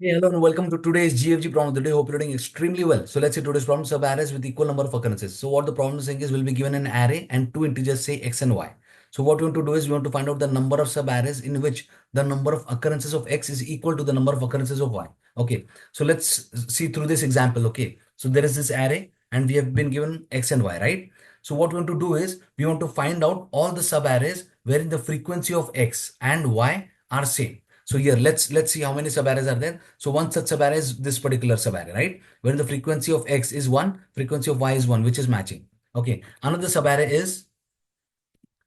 Hey, hello and welcome to today's GFG problem of the day. Hope you're doing extremely well. So let's see today's problem sub-arrays with equal number of occurrences. So what the problem is saying is we'll be given an array and two integers say x and y. So what we want to do is we want to find out the number of sub-arrays in which the number of occurrences of x is equal to the number of occurrences of y. Okay, so let's see through this example. Okay, so there is this array and we have been given x and y, right? So what we want to do is we want to find out all the sub-arrays wherein the frequency of x and y are same. So here, let's see how many subarrays are there. So one such subarray is this particular subarray, right? Where the frequency of x is 1, frequency of y is 1, which is matching. Okay. Another subarray is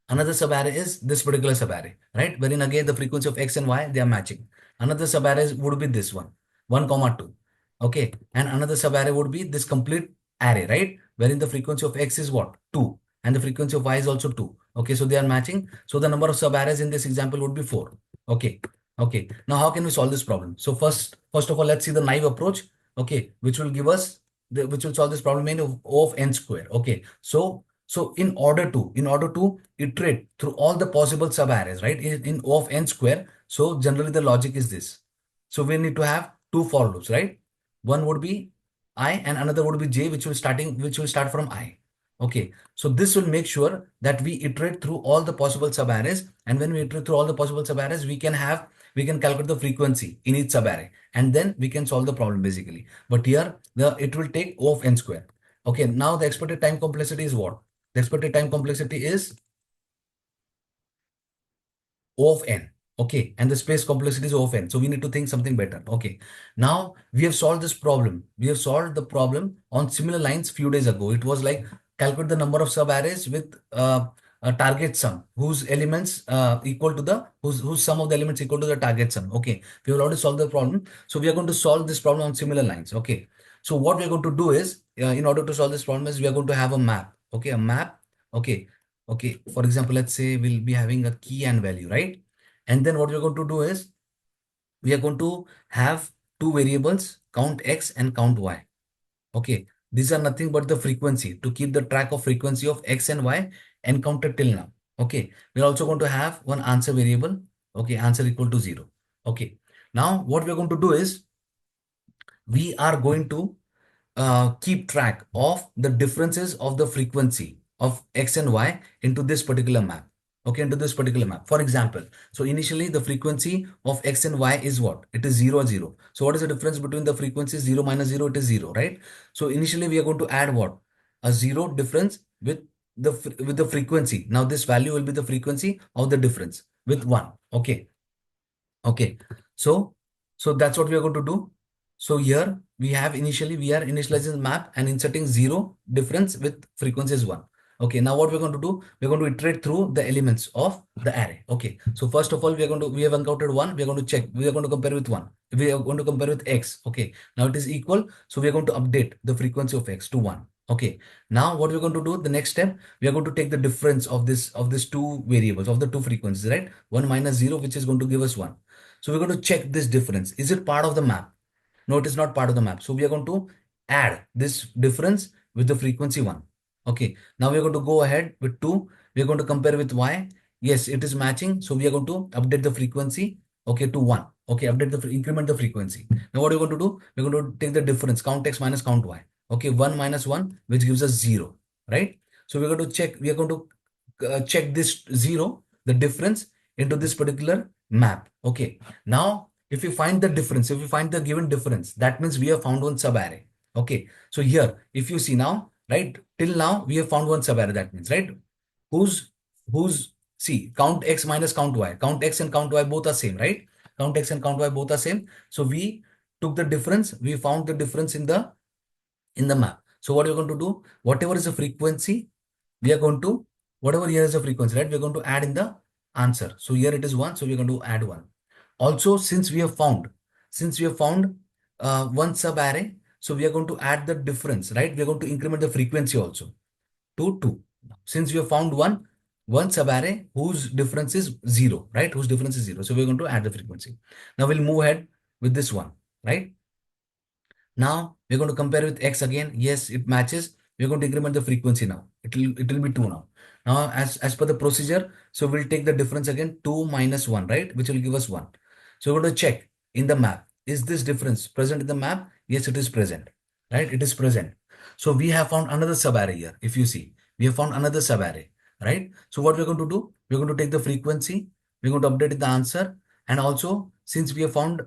this particular subarray, right? Wherein again the frequency of x and y, they are matching. Another subarray would be this one, 1 comma 2. Okay. And another subarray would be this complete array, right? Wherein the frequency of x is what? 2. And the frequency of y is also 2. Okay. So they are matching. So the number of subarrays in this example would be 4. Okay. Okay. Now how can we solve this problem? So first of all, let's see the naive approach. Okay. Which will give us which will solve this problem in O of n square. Okay. So in order to iterate through all the possible subarrays, right? In O of n square. So generally the logic is this. So we need to have two for loops, right? One would be I and another would be J, which will start from I. Okay. So this will make sure that we iterate through all the possible subarrays. And when we iterate through all the possible subarrays, we can calculate the frequency in each subarray. And then we can solve the problem basically. But here it will take O of n square. Okay. Now the expected time complexity is what? The expected time complexity is O of n. Okay. And the space complexity is O of n. So we need to think something better. Okay. Now we have solved this problem. We have solved the problem on similar lines few days ago. It was like calculate the number of subarrays with a target sum whose elements equal to the whose sum of the elements equal to the target sum. Okay. We have already solved the problem. So we are going to solve this problem on similar lines. Okay. So what we are going to do is in order to solve this problem is we are going to have a map. Okay. A map. Okay. Okay, for example, let's say we'll be having a key and value, right? And then what we're going to do is we are going to have two variables, count x and count y. Okay, these are nothing but the frequency to keep the track of frequency of x and y encountered till now. Okay, we're also going to have one answer variable. Okay, answer equal to 0. Okay, now what we're going to do is we are going to keep track of the differences of the frequency of x and y into this particular map. Okay, into this particular map. For example, so initially the frequency of x and y is what? It is 0, 0. So what is the difference between the frequencies 0 minus 0? It is 0, right? So initially we are going to add what? A 0 difference with the frequency. Now this value will be the frequency of the difference with 1. Okay. Okay. So, so that's what we are going to do. So here we are initializing the map and inserting 0 difference with frequencies 1. Okay. Now what we're going to do, we're going to iterate through the elements of the array. Okay. So first of all, we have encountered 1. We are going to check. We are going to compare with 1. We are going to compare with x. Okay. Now it is equal. So we are going to update the frequency of x to 1. Okay. Now what we're going to do, the next step, we are going to take the difference of this two variables, of the two frequencies, right? 1 minus 0, which is going to give us 1. So we're going to check this difference. Is it part of the map? No, it is not part of the map. So we are going to add this difference with the frequency 1. Okay. Now we are going to go ahead with 2. We are going to compare with y. Yes, it is matching. So we are going to update the frequency, okay, to 1. Okay, increment the frequency. Now what are we going to do? We're going to take the difference, count x minus count y. Okay, 1 minus 1, which gives us 0, right? So we're going to check, we are going to check this 0, the difference into this particular map. Okay. Now, if you find the difference, if you find the given difference, that means we have found one subarray. Okay. So here, if you see now, right, till now we have found one subarray. That means, right, whose see, count x minus count y. Count x and count y both are same, right? Count x and count y both are same. So we took the difference. We found the difference in the map. So what we're going to do, whatever is the frequency, we are going to, whatever here is the frequency, right? We're going to add in the answer. So here it is 1. So we're going to add 1. Also, since we have found one sub array, so we are going to add the difference, right? We are going to increment the frequency also to 2. Since we have found one sub array whose difference is 0, right? Whose difference is 0. So we're going to add the frequency. Now we'll move ahead with this one, right? Now we're going to compare with x again. Yes, it matches. We're going to increment the frequency now. It will be 2 now. Now as per the procedure, so we'll take the difference again 2 minus 1, right? Which will give us 1. So we're going to check in the map. is this difference present in the map? Yes, it is present, right? It is present. So we have found another subarray here. If you see, we have found another subarray, right? So what we're going to do, we're going to take the frequency, we're going to update the answer, and also since we have found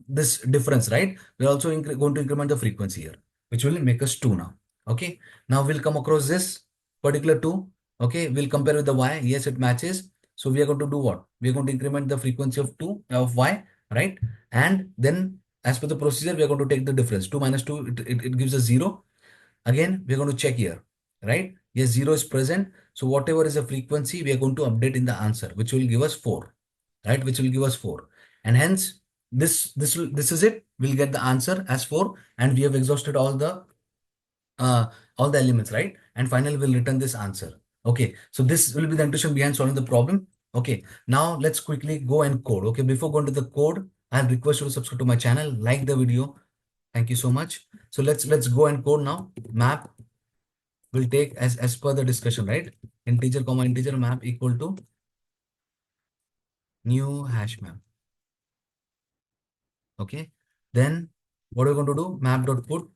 this difference, right? We're also going to increment the frequency here, which will make us 2 now. Okay. Now we'll come across this particular 2. Okay. We'll compare with the y. Yes, it matches. So we are going to do what? We are going to increment the frequency of 2 of y, right? And then as per the procedure, we are going to take the difference. 2 minus 2, it gives us 0. Again, we're going to check here, right? Yes, 0 is present. So whatever is the frequency, we are going to update in the answer, which will give us 4, right? Which will give us 4. And hence, this is it. We'll get the answer as 4, and we have exhausted uh, all the elements, right? And finally, we'll return this answer. Okay, so this will be the intuition behind solving the problem. Okay, now let's quickly go and code. Okay, before going to the code, I'll request you to subscribe to my channel, like the video. Thank you so much. So let's go and code now. Map will take as per the discussion, right? Integer comma integer map equal to new hash map. Okay, then what are we going to do? Map dot put,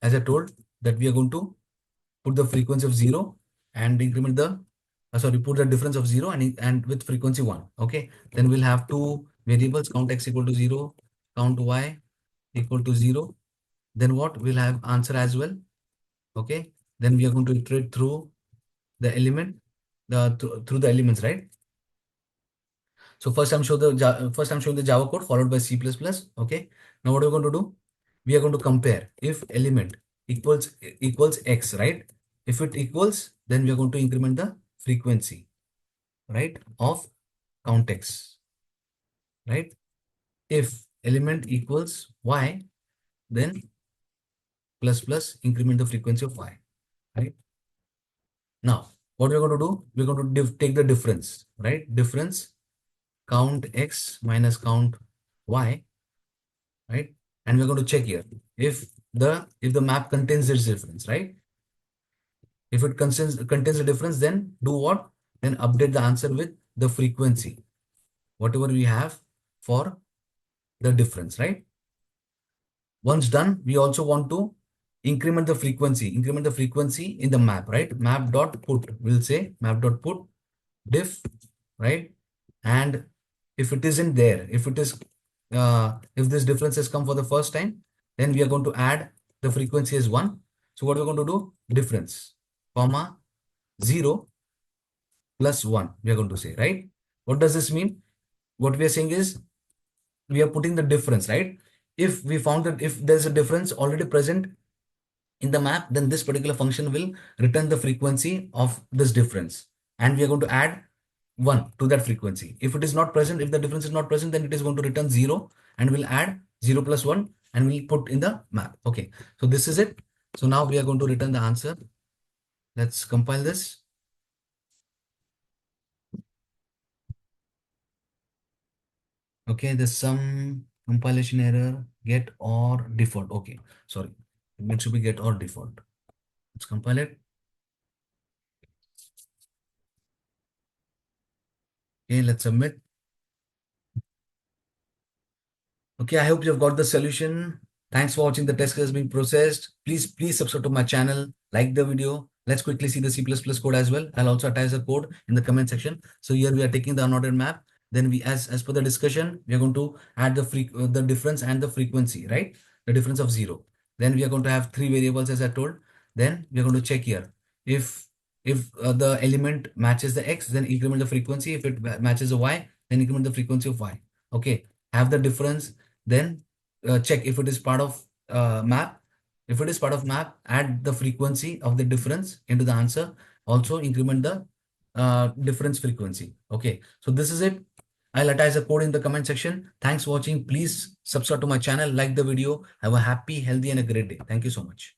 as I told, that we are going to put the frequency of 0 and increment the sorry, put the difference of 0 and with frequency 1. Okay, then we'll have two variables, count x equal to 0, count y equal to 0. Then what? We'll have answer as well. Okay, then we are going to iterate through the element, through the elements, right? So first I'm showing the Java code followed by C++. Okay. Now what are we going to do? We are going to compare if element equals x, right? If it equals, then we are going to increment the frequency, right, of count x, right? If element equals y, then increment the frequency of y, right? Now what we're going to do? We're going to take the difference, right? Difference count x minus count y, right? And we're going to check here if the map contains this difference, right? If it contains a difference, then do what? Then update the answer with the frequency, whatever we have for the difference, right? Once done, we also want to increment the frequency in the map, right? Map dot put, we'll say map dot put diff, right? And if it isn't there, if this difference has come for the first time, then we are going to add the frequency as 1. So what we're going to do? Difference, comma, 0 plus 1, we are going to say, right? What does this mean? What we are saying is we are putting the difference, right? If we found that if there's a difference already present in the map, then this particular function will return the frequency of this difference. And we are going to add 1 to that frequency. If it is not present, if the difference is not present, then it is going to return 0 and we'll add 0 plus 1 and we'll put in the map. Okay, so this is it. So now we are going to return the answer. Let's compile this. Okay, there's some compilation error, get or default. Okay, sorry, it should be get or default. Let's compile it. Okay, let's submit. Okay, I hope you've got the solution. Thanks for watching. The test has been processed. Please subscribe to my channel, like the video. Let's quickly see the C++ code as well. I'll also attach the code in the comment section. So here we are taking the unordered map. Then we, as per the discussion, we are going to add the difference and the frequency, right? The difference of 0. Then we are going to have 3 variables as I told. Then we are going to check here. If the element matches the x, then increment the frequency. If it matches the y, then increment the frequency of y. Okay, have the difference. Then check if it is part of map. If it is part of map, add the frequency of the difference into the answer. Also increment the difference frequency. Okay, so this is it. I'll attach the code in the comment section. Thanks for watching. Please subscribe to my channel, like the video. Have a happy, healthy, and a great day. Thank you so much.